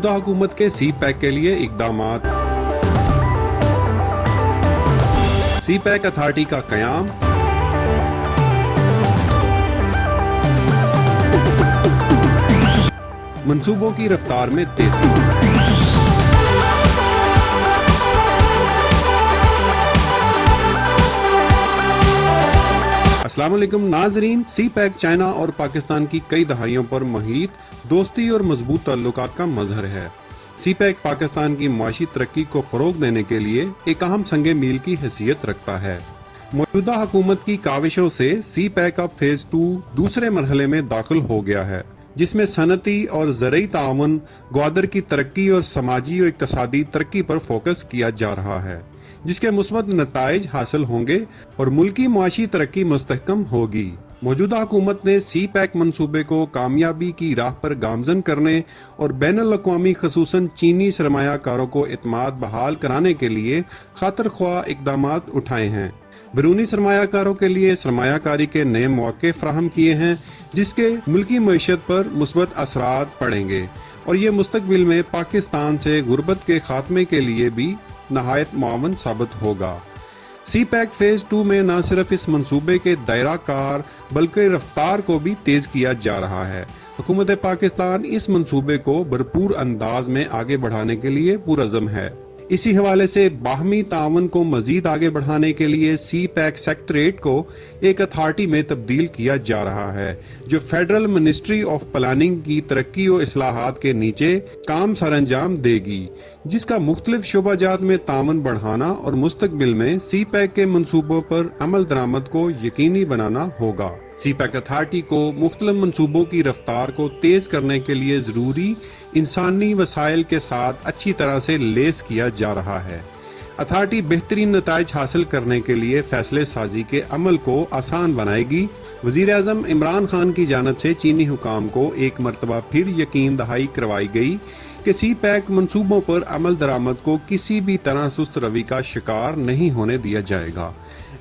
मौजूदा हुकूमत के सी पैक के लिए इकदामात। सी पैक अथॉरिटी का क़याम, मंसूबों की रफ्तार में तेजी। अस्सलाम वालेकुम नाजरीन, सी पैक चाइना और पाकिस्तान की कई दहाइयों पर मुहीत दोस्ती और मजबूत ताल्लुकात का मजहर है। सी पैक पाकिस्तान की माशी तरक्की को फरोग देने के लिए एक अहम संगे मील की हैसियत रखता है। मौजूदा हुकूमत की काविशों से सी पैक अब फेज 2 दूसरे मरहले में दाखिल हो गया है, जिसमें सनती और ज़रई ताउन, ग्वादर की तरक्की और समाजी और इक्तसादी तरक्की पर फोकस किया जा रहा है, जिसके मुस्बत नताइज हासिल होंगे और मुल्की मुआशी तरक्की मुस्तहकम होगी। मौजूदा हुकूमत ने सी पैक मंसूबे को कामयाबी की राह पर गामजन करने और बैनुल-अक़वामी ख़ुसूसन चीनी सरमायाकारों को एतमाद बहाल कराने के लिए खातिर ख्वाह इक़दामात उठाए हैं। बैरूनी सरमायाकारों के लिए सरमायाकारी के नए मौके फराहम किए हैं, जिसके मुल्की मईशत पर मुस्बत असरात पड़ेंगे और ये मुस्तकबिल में पाकिस्तान से गुर्बत के खात्मे के लिए भी नहायत मुआवन साबित होगा। सी पैक फेज 2 में न सिर्फ इस मंसूबे के दायरा कार बल्कि रफ्तार को भी तेज किया जा रहा है। हुकूमत पाकिस्तान इस मंसूबे को भरपूर अंदाज में आगे बढ़ाने के लिए पुरअज़्म है। इसी हवाले से बाहमी तावन को मजीद आगे बढ़ाने के लिए सी पैक सेक्रेटेरिएट को एक अथॉरिटी में तब्दील किया जा रहा है, जो फेडरल मिनिस्ट्री ऑफ प्लानिंग की तरक्की और इस्लाहात के नीचे काम सरअंजाम देगी, जिसका मुख्तलिफ शोबाजात में तावन बढ़ाना और मुस्तकबिल में सी पैक के मंसूबों पर अमल दरामद को यकीनी बनाना होगा। सी पैक अथॉरिटी को मुख्तलिफ मंसूबों की रफ्तार को तेज करने के लिए जरूरी इंसानी वसाइल के साथ अच्छी तरह से लेस किया जा रहा है। अथॉरिटी बेहतरीन नताइज हासिल करने के लिए फैसले साजी के अमल को आसान बनाएगी। वजीर आज़म इमरान खान की जानिब से चीनी हुकाम को एक मरतबा फिर यकीन दहाई करवाई गई कि सी पैक मंसूबों पर अमल दरामद को किसी भी तरह सुस्त रवि का शिकार नहीं होने दिया जाएगा।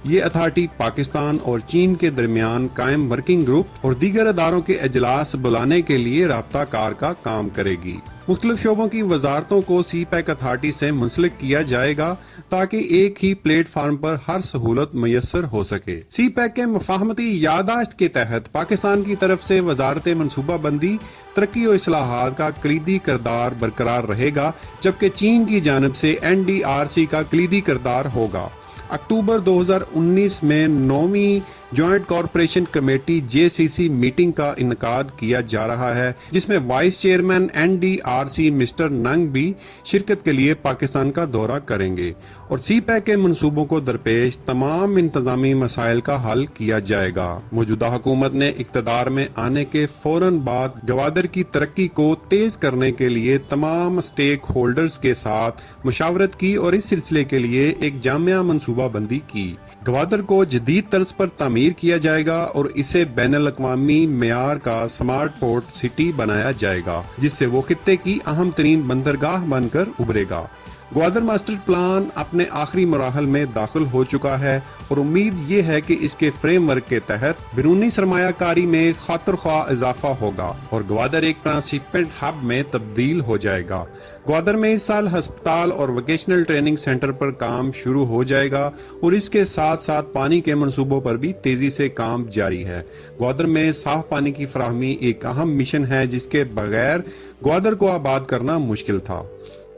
ये अथॉरिटी पाकिस्तान और चीन के दरमियान कायम वर्किंग ग्रुप और दीगर अदारों के अजलास बुलाने के लिए राब्ता कार का काम करेगी। मुख्तलिफ शोबों की वजारतों को सी पैक अथॉरिटी से मुंसलिक किया जाएगा ताकि एक ही प्लेटफार्म पर हर सहूलत मैसर हो सके। सी पैक के मफाहमती यादाश्त के तहत पाकिस्तान की तरफ से वजारत मनसूबा बंदी, तरक्की और इस्लाहात का कलीदी किरदार बरकरार रहेगा, जबकि चीन की जानिब से NDRC का कलीदी किरदार होगा। अक्टूबर 2019 में 9वीं joint corporation committee JCC meeting का इनकाद किया जा रहा है, जिसमें वाइस चेयरमैन NDRC मिस्टर नंग भी शिरकत के लिए पाकिस्तान का दौरा करेंगे और सी पैक के मंसूबों को दरपेश तमाम इंतजामी मसाइल का हल किया जाएगा। मौजूदा हुकूमत ने इक्तदार में आने के फौरन बाद ग्वादर की तरक्की को तेज करने के लिए तमाम स्टेक होल्डर्स के साथ मुशावरत की और इस सिलसिले के लिए एक जामिया मंसूबा बंदी की। ग्वादर को जदीद तर्ज पर तामीर किया जाएगा और इसे बैनुल-अक़वामी मेयार का स्मार्ट पोर्ट सिटी बनाया जाएगा, जिससे वो खित्ते की अहम तरीन बंदरगाह बनकर उभरेगा। ग्वादर मास्टर प्लान अपने आखिरी मराहल में दाखिल हो चुका है और उम्मीद ये है कि इसके फ्रेमवर्क के तहत बैरूनी सरमायाकारी में खातिर ख्वाह इजाफा होगा और ग्वादर एक ट्रांसशिपमेंट हब में तब्दील हो जाएगा। ग्वादर में इस साल हस्पताल और वोकेशनल ट्रेनिंग सेंटर पर काम शुरू हो जाएगा और इसके साथ साथ पानी के मंसूबों पर भी तेजी से काम जारी है। ग्वादर में साफ पानी की फराहमी एक अहम मिशन है, जिसके बगैर ग्वादर को आबाद करना मुश्किल था।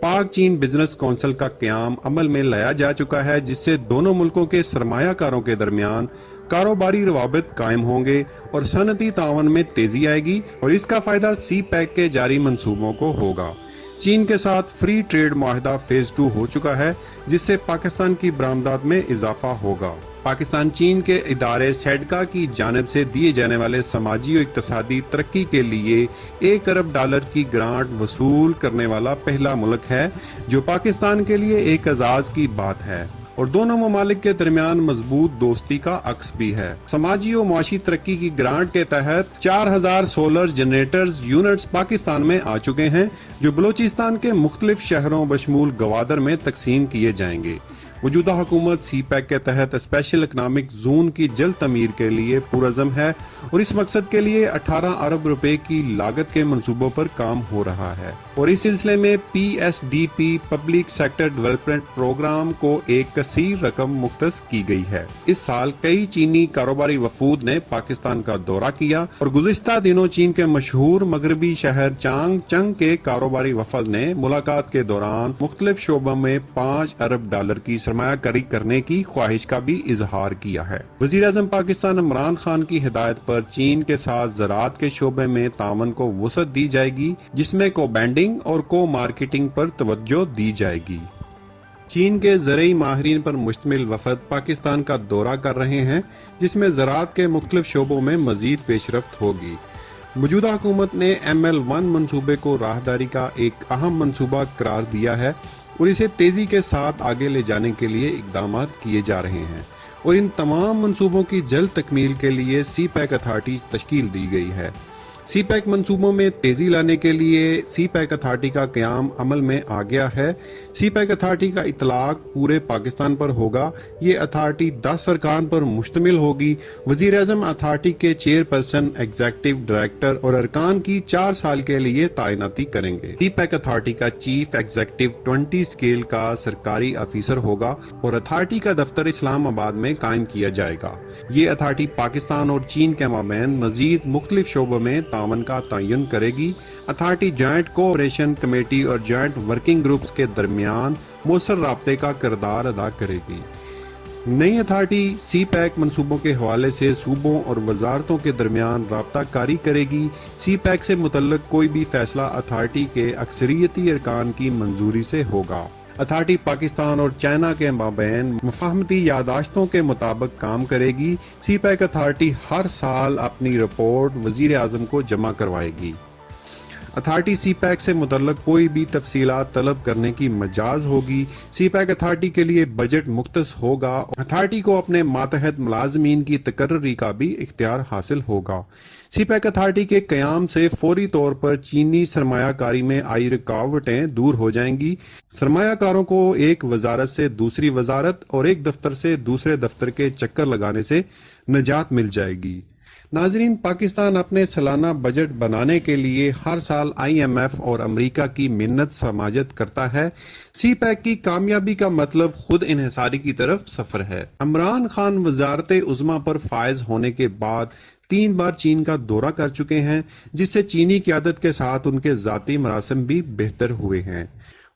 पाक चीन बिजनेस काउंसिल का क़याम अमल में लाया जा चुका है, जिससे दोनों मुल्कों के सरमायाकारों के दरमियान कारोबारी रवाबित कायम होंगे और सनती तावन में तेजी आएगी और इसका फायदा सी पैक के जारी मंसूबों को होगा। चीन के साथ फ्री ट्रेड मुआहदा फेज 2 हो चुका है, जिससे पाकिस्तान की बरामदात में इजाफा होगा। पाकिस्तान चीन के इदारे सेडका की जानिब से दिए जाने वाले समाजी और इक्तसादी तरक्की के लिए $1 अरब की ग्रांट वसूल करने वाला पहला मुल्क है, जो पाकिस्तान के लिए एक एजाज की बात है और दोनों ममालिक के दरमियान मजबूत दोस्ती का अक्स भी है। समाजी और मुआशी तरक्की की ग्रांट के तहत 4000 सोलर जनरेटर्स यूनिट्स पाकिस्तान में आ चुके हैं, जो बलोचिस्तान के मुख्तलिफ शहरों बशमूल गवादर में तकसीम किए जाएंगे। मौजूदा हुकूमत सी पैक के तहत स्पेशल इकनॉमिक जोन की जल्द तमीर के लिए पुरज़म है और इस मकसद के लिए 18 अरब रुपए की लागत के मंसूबों पर काम हो रहा है और इस सिलसिले में PSDP public sector development programme को एक कसीर रकम मुख्तस की गई है। इस साल कई चीनी कारोबारी वफूद ने पाकिस्तान का दौरा किया और गुज़िश्ता दिनों चीन के मशहूर मगरबी शहर चांगचंग के कारोबारी वफद ने मुलाकात के दौरान मुख्तलिफ शोबों में $5 अरब की सरमायाकारी करने की ख्वाहिश का भी इजहार किया है। वज़ीर-ए-आज़म पाकिस्तान इमरान खान की हिदायत पर चीन के साथ ज़राअत के शोबे में तावन को वसअत दी जाएगी, जिसमें को बैंडिंग और को मार्केटिंग पर तवज्जो दी जाएगी। चीन के ज़रई माहिरीन पर मुश्तमिल वफद पाकिस्तान का दौरा कर रहे हैं, जिसमें ज़राअत के मुख्तलिफ शोबों में मजीद पेशरफ्त होगी। मौजूदा हुकूमत ने ML1 मंसूबे को राहदारी का एक अहम मंसूबा करार दिया है और इसे तेजी के साथ आगे ले जाने के लिए इकदाम किए जा रहे हैं और इन तमाम मंसूबों की जल्द तकमील के लिए सी पैक अथॉरिटी तश्कील दी गई है। सी पैक मंसूबों में तेजी लाने के लिए सी पैक अथॉरिटी का क़याम अमल में आ गया है। सी पैक अथॉरिटी का इतलाक पूरे पाकिस्तान पर होगा। ये अथॉरिटी 10 अरकान पर मुश्तमिल होगी। वज़ीर-ए-आज़म अथॉरिटी के चेयरपर्सन, एग्जीक्यूटिव डायरेक्टर और अरकान की 4 साल के लिए तैनाती करेंगे। सी पैक अथॉरिटी का चीफ एग्जीक्यूटिव 20 स्केल का सरकारी अफसर होगा और अथॉरिटी का दफ्तर इस्लामाबाद में कायम किया जाएगा। ये अथॉरिटी पाकिस्तान और चीन के माबैन मजीद मुख्तलिफ शोबों में तावन का तयन करेगी। अथॉरिटी जॉइंट कोऑपरेशन कमेटी और जॉइंट वर्किंग ग्रुप्स के दरमियान मौसर राब्ते का किरदार अदा करेगी। नई अथॉरिटी सी पैक मंसूबों के हवाले से सूबों और वजारतों के दरमियान राब्ता कारी करेगी। सी पैक से मुतल्लिक कोई भी फैसला अथॉरिटी के अक्सरियती अरकान की मंजूरी से होगा। अथॉरिटी पाकिस्तान और चाइना के माबैन मुफाहमती यादाश्तों के मुताबिक काम करेगी। सी पैक अथॉरिटी हर साल अपनी रिपोर्ट वज़ीर आज़म को जमा करवाएगी। अथॉरिटी सी पैक से मुतल्लिक कोई भी तफसीलात तलब करने की मजाज होगी। सी पैक अथॉरिटी के लिए बजट मुख्तस होगा। अथॉरिटी को अपने मातहत मुलाजमीन की तकर्री का भी इख्तियार हासिल होगा। सी पैक अथॉरिटी के क़याम से फौरी तौर पर चीनी सरमायाकारी में आई रुकावटें दूर हो जाएंगी। सरमायाकारों को एक वजारत से दूसरी वजारत और एक दफ्तर से दूसरे दफ्तर के चक्कर लगाने से निजात मिल जाएगी। नाजरीन, पाकिस्तान अपने सालाना बजट बनाने के लिए हर साल IMF और अमेरिका की मिन्नत समाजत करता है। सी पैक की कामयाबी का मतलब खुद इन्हिसारी की तरफ सफर है। इमरान खान वजारत उज़्मा पर फायज होने के बाद 3 बार चीन का दौरा कर चुके हैं, जिससे चीनी क़यादत के साथ उनके ज़ाती मरासिम भी बेहतर हुए हैं।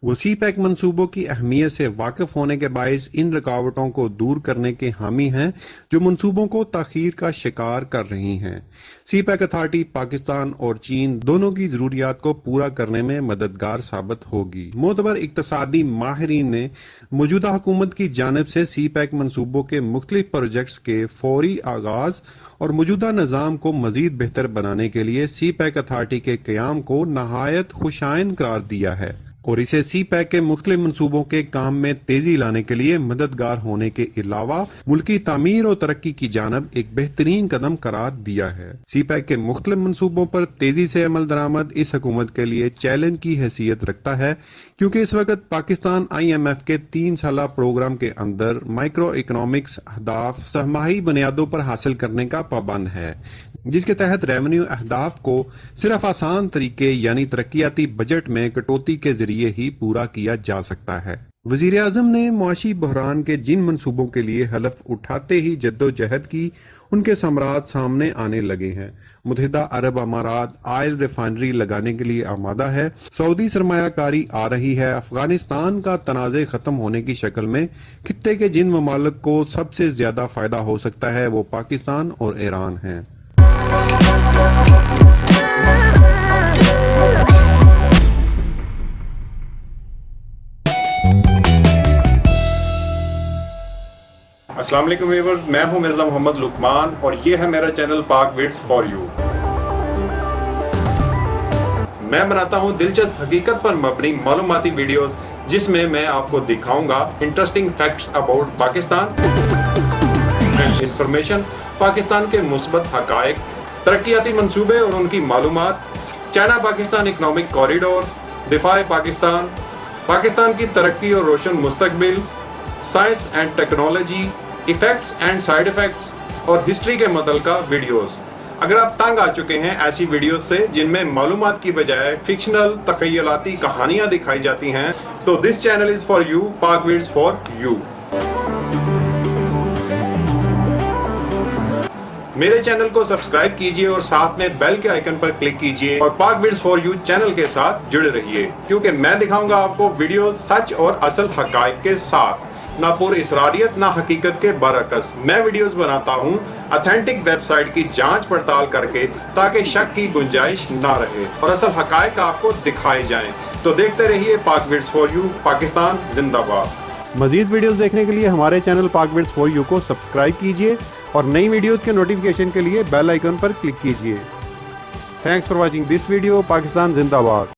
वो सी पैक मंसूबों की अहमियत से वाकिफ होने के बायस इन रुकावटों को दूर करने के हामी हैं जो मंसूबों को ताखीर का शिकार कर रही हैं। सी पैक अथॉरिटी पाकिस्तान और चीन दोनों की जरूरियात को पूरा करने में मददगार साबित होगी। मोतबर इक्तसादी माहिरीन ने मौजूदा हुकूमत की जानिब से सी पैक मंसूबों के मुख्तलिफ प्रोजेक्ट्स के फौरी आगाज और मौजूदा निज़ाम को मजीद बेहतर बनाने के लिए सी पैक अथॉरिटी के क़याम को नहायत खुशाइन करार दिया है और इसे सी पैक के मुख्तलिफ मंसूबों के काम में तेजी लाने के लिए मददगार होने के अलावा मुल्की तामीर और तरक्की की जानब एक बेहतरीन कदम करार दिया है। सी पैक के मुख्तलिफ मंसूबों पर तेजी से अमल दरामद इस हुकूमत के लिए चैलेंज की हैसियत रखता है, क्योंकि इस वक्त पाकिस्तान IMF के 3 साला प्रोग्राम के अंदर माइक्रो इकोनॉमिक्स अहदाफ सहमाही बुनियादों पर हासिल करने का पाबंद है, जिसके तहत रेवेन्यू अहदाफ को सिर्फ आसान तरीके यानी तरक्याती बजट में कटौती के जरिए ही पूरा किया जा सकता है। वजीर आजम ने मुआशी बहरान के जिन मंसूबों के लिए हलफ उठाते ही जद्दोजहद की, उनके समरात सामने आने लगे हैं। मुत्तहिदा अरब अमारात ऑयल रिफाइनरी लगाने के लिए आमादा है। सऊदी सरमायाकारी आ रही है। अफगानिस्तान का तनाज़े खत्म होने की शक्ल में खित्ते के जिन ममालिक को सबसे ज्यादा फायदा हो सकता है वो पाकिस्तान और ईरान है। अस्सलाम वालेकुम व्यूअर्स, मैं हूं मिर्जा मोहम्मद लुकमान और ये है मेरा चैनल पाक विड्स फॉर यू। मैं बनाता हूं दिलचस्प हकीकत पर मबनी मालूमाती वीडियोस, जिसमें मैं आपको दिखाऊंगा interesting facts about Pakistan and information, Pakistan के मुस्बत हकायक, तरक्याती मंसूबे और उनकी मालूमात, चाइना पाकिस्तान इकनॉमिक कॉरिडोर, दिफाए पाकिस्तान, पाकिस्तान की तरक्की और रोशन मुस्तकबिल, science and technology, effects and side effects और हिस्ट्री के मुतल्लिका वीडियोस। अगर आप तंग आ चुके हैं ऐसी वीडियोस से जिनमें मालूमात की बजाय फिक्शनल तखयलाती कहानियां दिखाई जाती हैं, तो this channel is for you, पाक वीड्स फॉर यू। मेरे चैनल को सब्सक्राइब कीजिए और साथ में बेल के आइकन पर क्लिक कीजिए और पाक वीड्स फॉर यू चैनल के साथ जुड़े रहिए, क्योंकि मैं दिखाऊंगा आपको वीडियो सच और असल हकायक के साथ, ना पुर इसरारियत ना हकीकत के बरअक्स। मैं वीडियोस बनाता हूं ऑथेंटिक वेबसाइट की जांच पड़ताल करके, ताकि शक की गुंजाइश ना रहे और असल हकायक आपको दिखाए जाएं। तो देखते रहिए पाक वीड्स फॉर यू, पाकिस्तान जिंदाबाद। मजीद वीडियोस देखने के लिए हमारे चैनल पाक वीड्स फॉर यू को सब्सक्राइब कीजिए और नई वीडियोस के नोटिफिकेशन के लिए बेल आइकन पर क्लिक कीजिए। Thanks for watching this video. Pakistan जिंदाबाद।